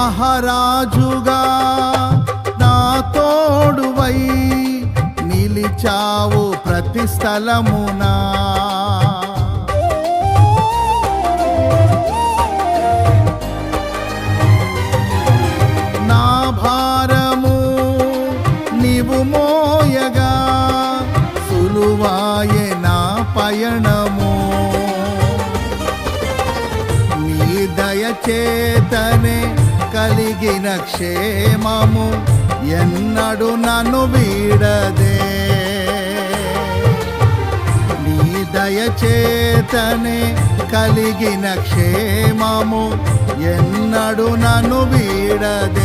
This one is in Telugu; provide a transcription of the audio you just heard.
మహారాజుగా నా తోడువై నిలిచావు ప్రతి స్థలమునా. నా భారము నీవు మోయగా సులువాయే నా పయనము. నీ దయచేతనే కలిగిన క్షేమము ఎన్నడు నన్ను వీడదే. నీ దయచేతనే కలిగిన క్షేమము ఎన్నడు నన్ను వీడదే.